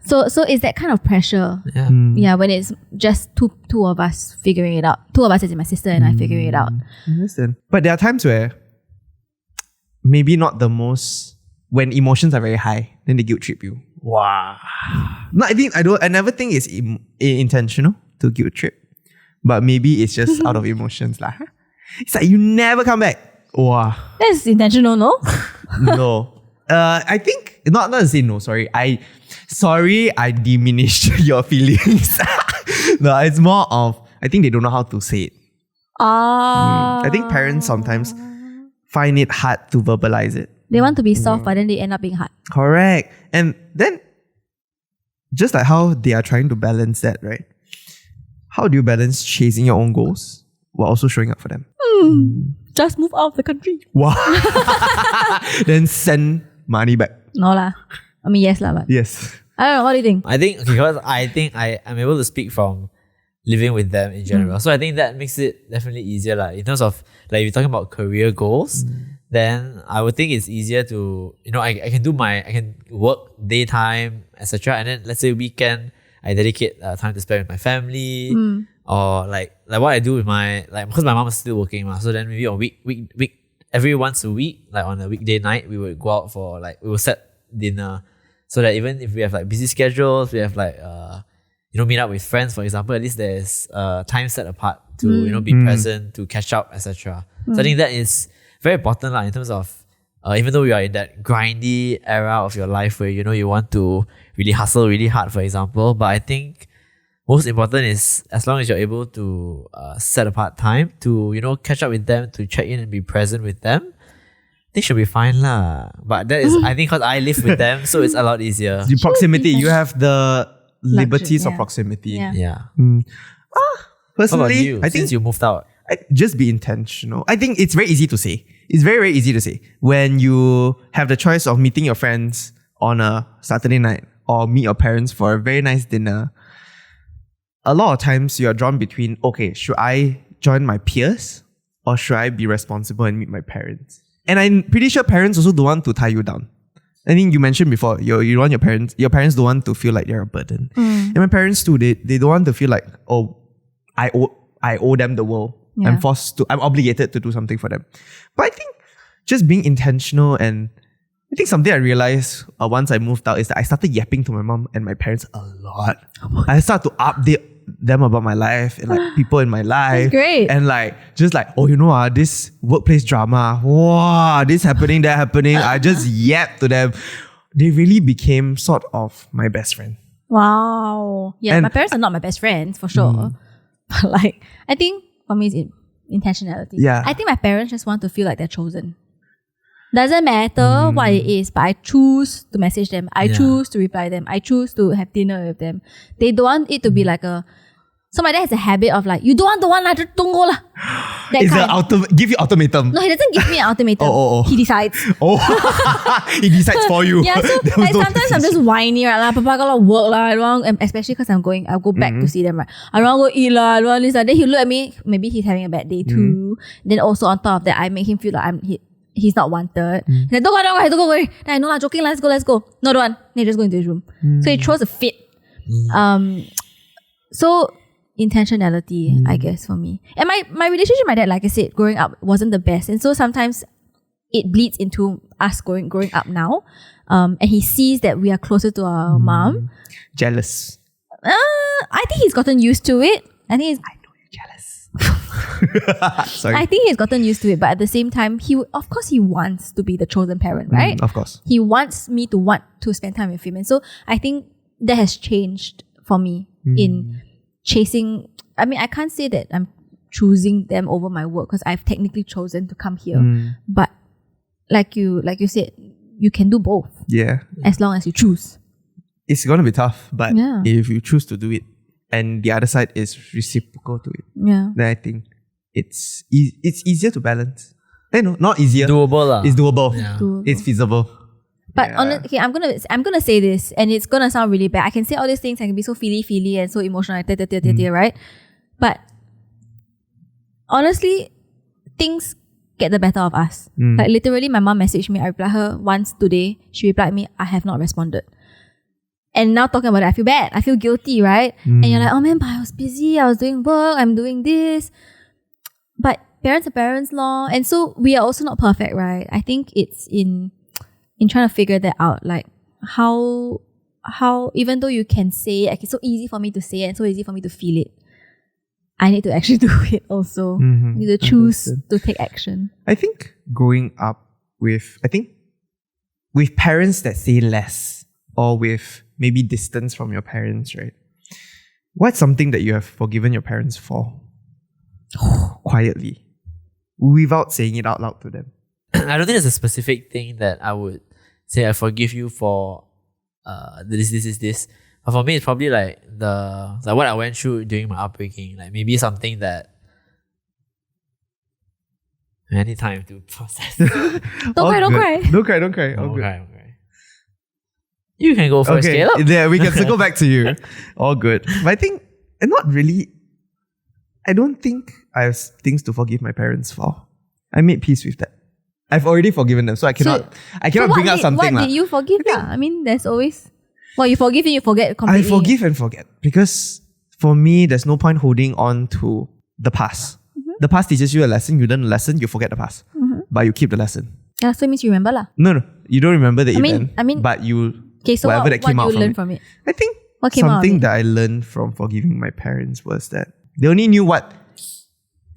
so it's that kind of pressure. Yeah. When it's just two of us figuring it out. Two of us, as in my sister and I, figuring it out. Understand. But there are times where maybe not the most, when emotions are very high, then they guilt trip you. Wow. No, I never think it's intentional to guilt trip, but maybe it's just out of emotions lah. It's like you never come back. Wow. That's intentional, no? No. I think not to say no. Sorry, I diminished your feelings. No, it's more of, I think they don't know how to say it. I think parents sometimes find it hard to verbalize it. They want to be soft, but then they end up being hard. Correct. And then, just like how they are trying to balance that, right? How do you balance chasing your own goals while also showing up for them? Just move out of the country. Wow. Then send money back. No lah. I mean, yes lah, but Yes. I don't know. What do you think? I think because I'm able to speak from living with them in general. So I think that makes it definitely easier. Like in terms of like if you're talking about career goals, then I would think it's easier to, I can work daytime, etc. And then let's say weekend, I dedicate time to spend with my family. Or like what I do with because my mom is still working, so then maybe on week every once a week, like on a weekday night, we would go out for we will set dinner, so that even if we have like busy schedules, we have like meet up with friends, for example, at least there's time set apart to be present, to catch up, etc. So I think that is very important in terms of even though you are in that grindy era of your life where you want to really hustle really hard, for example, but I think most important is as long as you're able to set apart time to catch up with them, to check in and be present with them, they should be fine lah. But that is I think because I live with them, so it's a lot easier. The proximity, you have the liberties of yeah. proximity. Yeah. Personally, How about you? I think Since you moved out, just be intentional. I think it's very easy to say. It's very, very easy to say. When you have the choice of meeting your friends on a Saturday night or meet your parents for a very nice dinner, a lot of times you're drawn between, okay, should I join my peers or should I be responsible and meet my parents? And I'm pretty sure parents also don't want to tie you down. I think you mentioned before, you want your parents don't want to feel like they're a burden. And my parents too, they don't want to feel like, oh, I owe them the world. Yeah. I'm obligated to do something for them. But I think just being intentional, and I think something I realized once I moved out is that I started yapping to my mom and my parents a lot. I started to update them about my life and like people in my life. That's great. And this workplace drama. Wow, this happening, that happening. I just yapped to them. They really became sort of my best friend. Wow. Yeah, And my parents are not my best friends for sure. But I think for me it's intentionality. Yeah. I think my parents just want to feel like they're chosen. Doesn't matter what it is, but I choose to message them. I choose to reply them. I choose to have dinner with them. They don't want it to be like so my dad has a habit of like, you don't want lah, just don't go lah. That kind. Give you ultimatum. No, he doesn't give me an ultimatum. Oh. He decides. He decides for you. Yeah, so There was no sometimes I'm just whiny, right? Papa gotta work lah. I don't want, especially because I'll go back to see them, right? I don't want to go eat lah. I don't want this. Then he'll look at me. Maybe he's having a bad day too. Then also on top of that, I make him feel like he's not wanted. He's like, don't go. Then I know lah, joking, let's go. No, don't want. Then he just go into his room. So he throws a fit. So intentionality, I guess, for me. And my relationship with my dad, like I said, growing up wasn't the best. And so sometimes it bleeds into us growing up now. And he sees that we are closer to our mom. Jealous. I think he's gotten used to it. I know you're jealous. Sorry. I think he's gotten used to it, but at the same time, of course he wants to be the chosen parent, right? Of course. He wants me to want to spend time with him. And so I think that has changed for me in chasing. I mean, I can't say that I'm choosing them over my work because I've technically chosen to come here. But like you said, you can do both. Yeah. As long as you choose. It's going to be tough, but Yeah. if you choose to do it and the other side is reciprocal to it, Yeah. then I think it's easier to balance. No, not easier. doable lah. It's doable. Yeah. It's feasible. But Yeah. okay, I'm gonna say this, and it's gonna sound really bad. I can say all these things, I can be so feely and so emotional, right? But honestly, things get the better of us. Like literally, my mom messaged me. I replied her once today. She replied me, I have not responded. And now talking about it, I feel bad. I feel guilty, right? And you're like, oh man, but I was busy. I was doing work. I'm doing this. But parents are parents, law. And so we are also not perfect, right? I think it's in trying to figure that out, like how even though you can say it, it's so easy for me to say it and so easy for me to feel it, I need to actually do it also. I need to choose to take action. I think growing up with parents that say less or with maybe distance from your parents, right? What's something that you have forgiven your parents for? Quietly. Without saying it out loud to them. I don't think there's a specific thing that I would say I forgive you for this. But for me, it's probably like what I went through during my upbringing. Like maybe something that I need time to process. Don't cry. Don't cry. All good. Okay. You can go first, Okay, Caleb. yeah, we can circle back to you. All good. But I think, and not really, I don't think I have things to forgive my parents for. I made peace with that. I've already forgiven them, so I cannot bring up something. What did you forgive? I mean, there's always... Well, you forgive and you forget completely. I forgive and forget because for me, there's no point holding on to the past. The past teaches you a lesson, you learn a lesson, you forget the past. But you keep the lesson. Yeah, so it means you remember lah. No, you don't remember the event. I mean, but you... Okay, so whatever what that came out you from learn it. from it? I think What came out of something it? that I learned from forgiving my parents was that they only knew what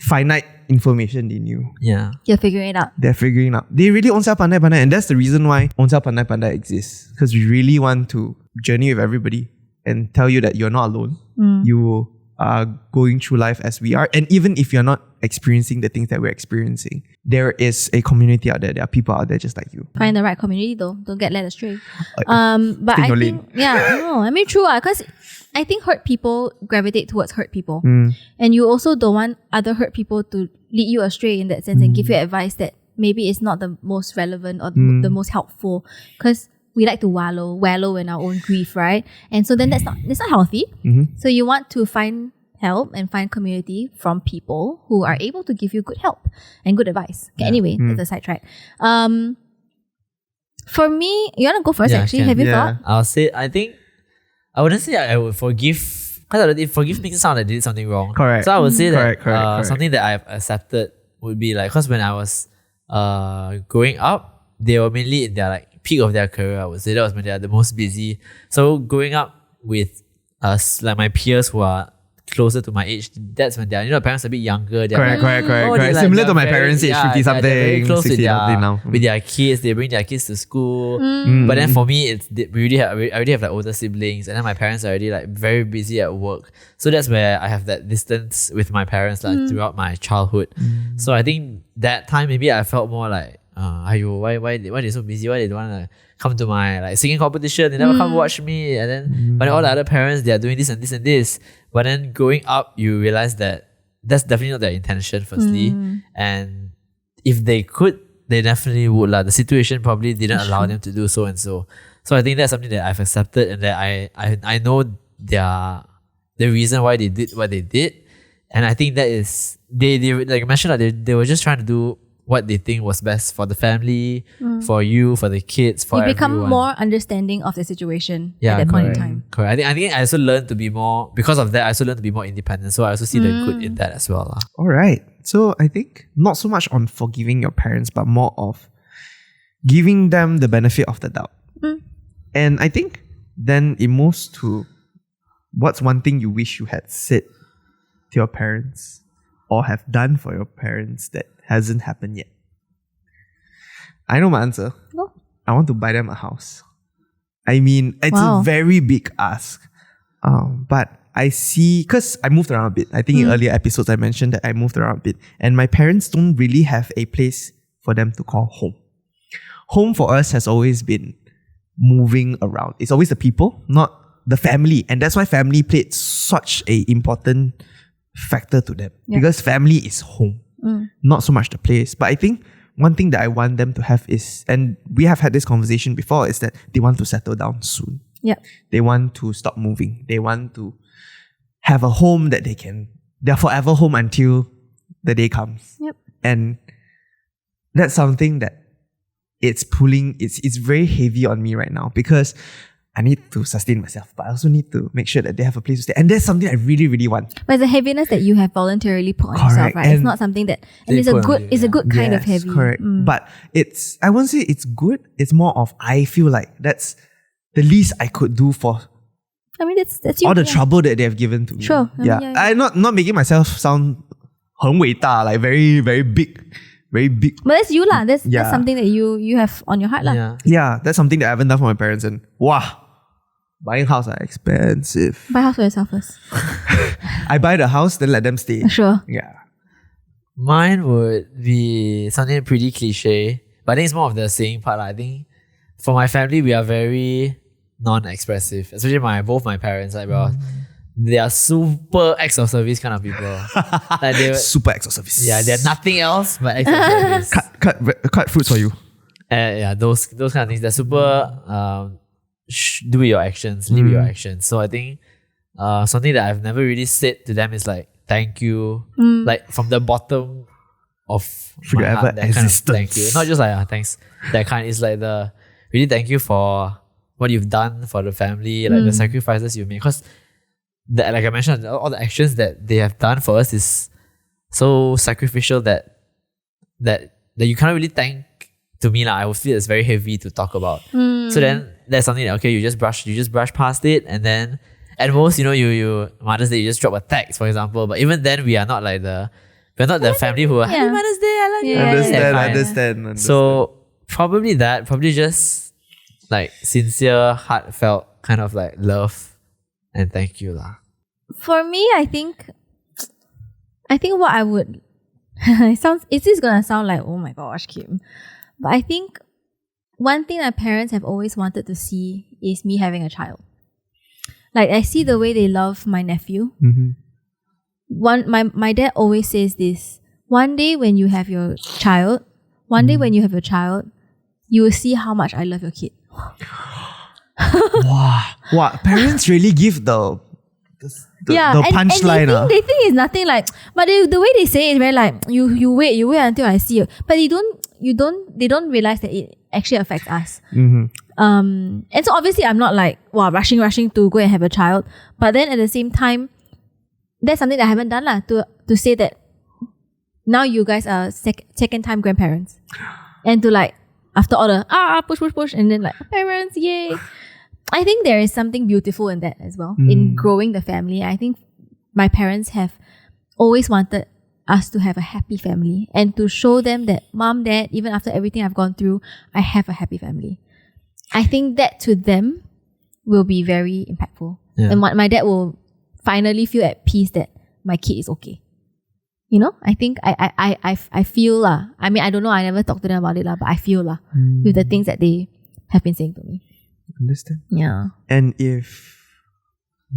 finite information they knew. Yeah. You're figuring it out. They're figuring out. They really Ownself Pandai Pandai, and that's the reason why Ownself Pandai Pandai exists. Because we really want to journey with everybody and tell you that you're not alone. You are going through life as we are. And even if you're not experiencing the things that we're experiencing, there is a community out there. There are people out there just like you. Find the right community though. Don't get led astray. But Stay in your I lane. think, no, I mean true because I think hurt people gravitate towards hurt people. And you also don't want other hurt people to lead you astray in that sense and give you advice that maybe is not the most relevant or the most helpful. Because we like to wallow in our own grief, right? And so then that's not healthy. So you want to find help and find community from people who are able to give you good help and good advice. Okay, anyway, that's a sidetrack. For me, you want to go first actually? can. Have you thought? I'll say, I wouldn't say I would forgive, because forgive makes it sound like I did something wrong. Correct. So I would say that Correct. something that I've accepted would be like, because when I was growing up, they were mainly in their like peak of their career. I would say that was when they are the most busy. So growing up with like my peers who are closer to my age, that's when their parents are a bit younger. Correct. they're Similar they're to my very- parents' age, yeah, 50 they're very something, close 60 something now. with their kids. They bring their kids to school. But then for me, I already have like older siblings, and then my parents are already like very busy at work. So that's where I have that distance with my parents like throughout my childhood. So I think that time maybe I felt more like, why they so busy? Why they don't want to come to my like singing competition? They never come watch me. And then but then all the other parents, they are doing this and this and this. But then growing up, you realize that that's definitely not their intention. Firstly, and if they could, they definitely would. The situation probably didn't allow them to do so and so. So I think that's something that I've accepted, and that I know the reason why they did what they did, and I think that is they like I mentioned, they were just trying to do what they think was best for the family, for you, for the kids, for You become everyone. more understanding of the situation at that point in time. Correct. I think I also learned to be more, because of that, I also learned to be more independent. So I also see the good in that as well. All right. So I think not so much on forgiving your parents, but more of giving them the benefit of the doubt. And I think then it moves to what's one thing you wish you had said to your parents or have done for your parents that hasn't happened yet. I know my answer. No. I want to buy them a house. I mean, it's a very big ask. But I see, because I moved around a bit. I think in earlier episodes I mentioned that I moved around a bit. And my parents don't really have a place for them to call home. Home for us has always been moving around. It's always the people, not the family. And that's why family played such an important factor to them. Because family is home, not so much the place. But I think one thing that I want them to have is, and we have had this conversation before, is that they want to settle down soon. They want to stop moving. They want to have a home that they're forever home until the day comes. And that's something that it's very heavy on me right now, because I need to sustain myself, but I also need to make sure that they have a place to stay. And that's something I really, really want. But it's a heaviness that you have voluntarily put on yourself, right? It's not something that, and it's a good kind of heavy. Correct. But I won't say it's good. It's more of, I feel like that's the least I could do for that's you, all the trouble that they have given to me. Sure. I'm not making myself sound 很伟大, like very, very big. Very big. But that's you lah. That's something that you have on your heart lah. Yeah, that's something that I haven't done for my parents, and buying house are expensive. Buy house for yourself first. I buy the house, then let them stay. Sure. Yeah. Mine would be something pretty cliche, but I think it's more of the saying part. I think for my family, we are very non-expressive, especially both my parents. They are super acts of service kind of people. Super acts of service. Yeah, they're nothing else but acts of service. Cut fruits for you. Those kind of things. They're super do your actions, live your actions. So I think something that I've never really said to them is like thank you, like from the bottom of For my your heart, ever that kind of thank you. existence. Not just like thanks, that kind. It's like the really thank you for what you've done for the family, like the sacrifices you made. Because like I mentioned, all the actions that they have done for us is so sacrificial that you cannot really thank. To me, I would feel it's very heavy to talk about. So then there's something that okay, you just brush past it, and then at most, you Mother's Day, you just drop a text, for example. But even then, we are not like we're not the family who are Happy Mother's Day, I love you. Understand. So probably just like sincere, heartfelt kind of like love and thank you lah. For me, I think what I would it's just gonna sound like, oh my gosh, Kim. But I think one thing my parents have always wanted to see is me having a child. Like I see the way they love my nephew. My dad always says this. One day when you have your child, you will see how much I love your kid. Wow. Parents really give the punchline. And they think it's nothing like, but the way they say it is very like, you wait until I see you. But they don't realize that it actually affects us. And so obviously I'm not like, wow, rushing to go and have a child. But then at the same time, that's something that I haven't done lah, to say that now you guys are second time grandparents. And to like, after all the push, and then like, parents, yay. I think there is something beautiful in that as well, in growing the family. I think my parents have always wanted us to have a happy family and to show them that mom, dad, even after everything I've gone through, I have a happy family. I think that to them will be very impactful. Yeah. And my dad will finally feel at peace that my kid is okay. I think I feel lah. I mean, I don't know, I never talked to them about it lah, but I feel lah with the things that they have been saying to me. Understand. Yeah. And do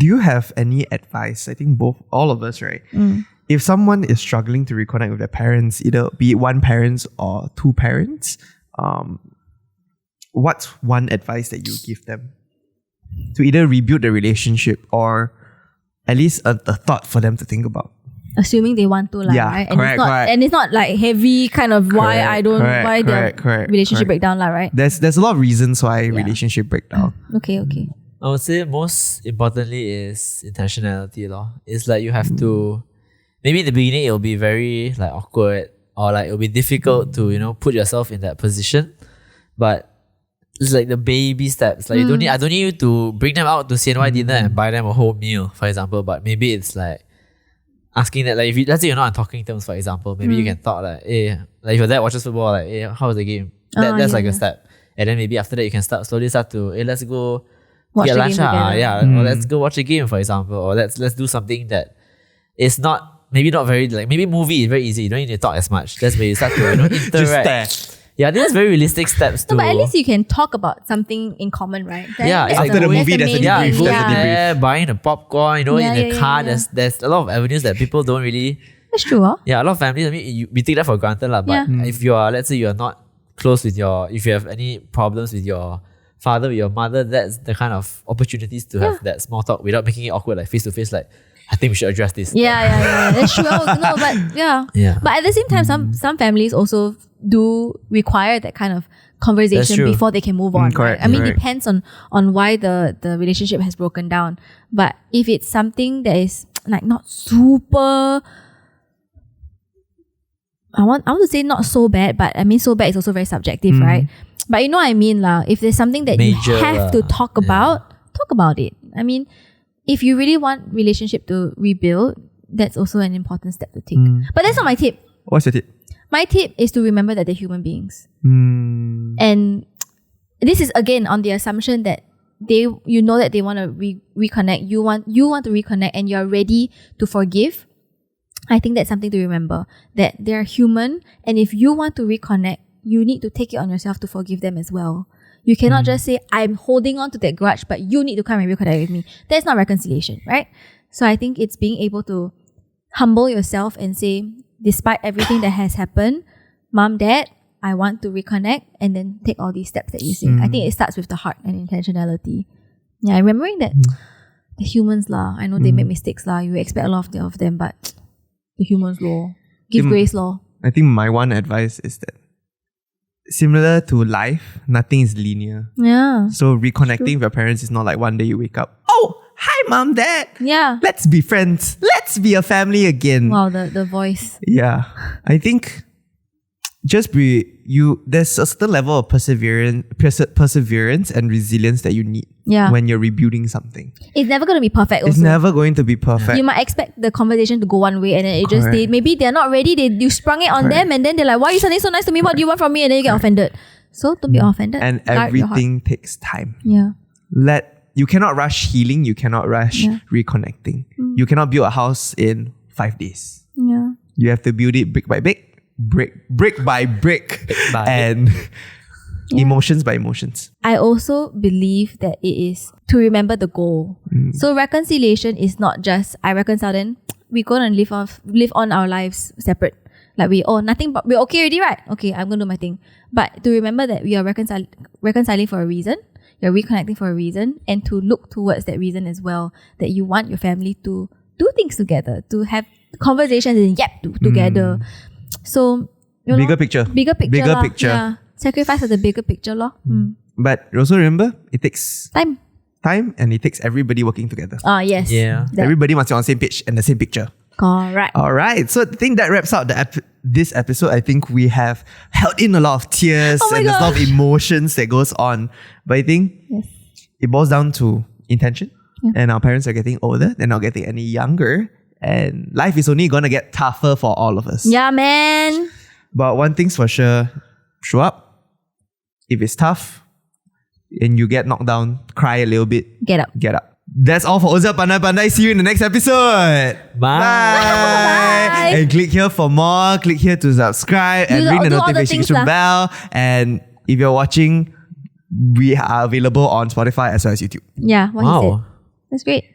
you have any advice? I think all of us, right? If someone is struggling to reconnect with their parents, either be it one parent or two parents, what's one advice that you give them to either rebuild the relationship or at least a thought for them to think about? Assuming they want to, right? And it's not like heavy kind of why their relationship break down, right? There's a lot of reasons why relationship break down. Okay. I would say most importantly is intentionality lor. It's like you have to, maybe in the beginning it'll be very like awkward or like it'll be difficult to put yourself in that position, but it's like the baby steps. Like I don't need you to bring them out to CNY dinner and buy them a whole meal, for example. But maybe it's like asking that, like, if let's say you're not on talking terms, for example, maybe you can talk like, hey, like if your dad watches football, like, hey, how was the game? That's like a step. And then maybe after that you can slowly start to, hey, let's go Watch get the lunch. game together. Or let's go watch a game, for example. Or let's do something that is maybe not very, like, maybe movie is very easy. You don't need to talk as much. That's where you start to interact. Just stare. Yeah, I think that's very realistic steps to. No, but at least you can talk about something in common, right? Yeah, That's after the movie, there's a main debrief. thing. There's a debrief. Yeah, buying the popcorn, in the car. There's a lot of avenues that people don't really. That's true, huh? Yeah, a lot of families, I mean, we take that for granted lah. But if you are, let's say you are not close with if you have any problems with your father, with your mother, that's the kind of opportunities to have that small talk without making it awkward, like face to face, like, I think we should address this. Yeah. That's true. No, but Yeah. But at the same time, some families also do require that kind of conversation before they can move on. Correct. Right? I mean, it depends on why the relationship has broken down. But if it's something that is like not super, I want to say not so bad, but I mean so bad is also very subjective, right? But you know what I mean lah. If there's something that Major, you have to talk about, talk about it. I mean, if you really want relationship to rebuild, that's also an important step to take. But that's not my tip. What's your tip? My tip is to remember that they're human beings. And this is again on the assumption that that they want to reconnect. You want to reconnect and you're ready to forgive. I think that's something to remember, that they're human, and if you want to reconnect, you need to take it on yourself to forgive them as well. You cannot just say, I'm holding on to that grudge, but you need to come and reconnect with me. That's not reconciliation, right? So I think it's being able to humble yourself and say, despite everything that has happened, mom, dad, I want to reconnect and then take all these steps that you say. I think it starts with the heart and intentionality. Yeah, remembering that the humans lah, I know they make mistakes lah. You expect a lot of them, but the humans law. Give grace law. I think my one advice is that similar to life, nothing is linear. Yeah. So reconnecting with your parents is not like one day you wake up, oh, hi mom, dad. Yeah. Let's be friends. Let's be a family again. Wow, the voice. Yeah. I think there's a certain level of perseverance and resilience that you need when you're rebuilding something. It's never going to be perfect also. It's never going to be perfect. You might expect the conversation to go one way and then maybe they're not ready, you sprung it on them and then they're like, why are you sounding so nice to me? What do you want from me? And then you get offended. So don't be offended. And everything takes time. Yeah. You cannot rush healing. You cannot rush reconnecting. You cannot build a house in 5 days. Yeah. You have to build it brick by brick. Brick by brick. And emotions by emotions. I also believe that it is to remember the goal. So reconciliation is not just I reconcile, then we go and live on our lives separate. Like we're okay already, right? Okay, I'm gonna do my thing. But to remember that we are reconciling for a reason, you're reconnecting for a reason, and to look towards that reason as well. That you want your family to do things together, to have conversations and together. So bigger picture. Bigger picture. Yeah. Sacrifice of the bigger picture law. But also remember, it takes time and it takes everybody working together. Yes. Yeah. Everybody must be on the same page and the same picture. Correct. All right. So I think that wraps up this episode. I think we have held in a lot of tears and there's a lot of emotions that goes on. But I think it boils down to intention. Yeah. And our parents are getting older. They're not getting any younger. And life is only going to get tougher for all of us. Yeah, man. But one thing's for sure, show up. If it's tough and you get knocked down, cry a little bit. Get up. That's all for Ownself Pandai Pandai. See you in the next episode. Bye. And click here for more. Click here to subscribe and ring the notification bell. And if you're watching, we are available on Spotify as well as YouTube. Yeah, what he said. That's great.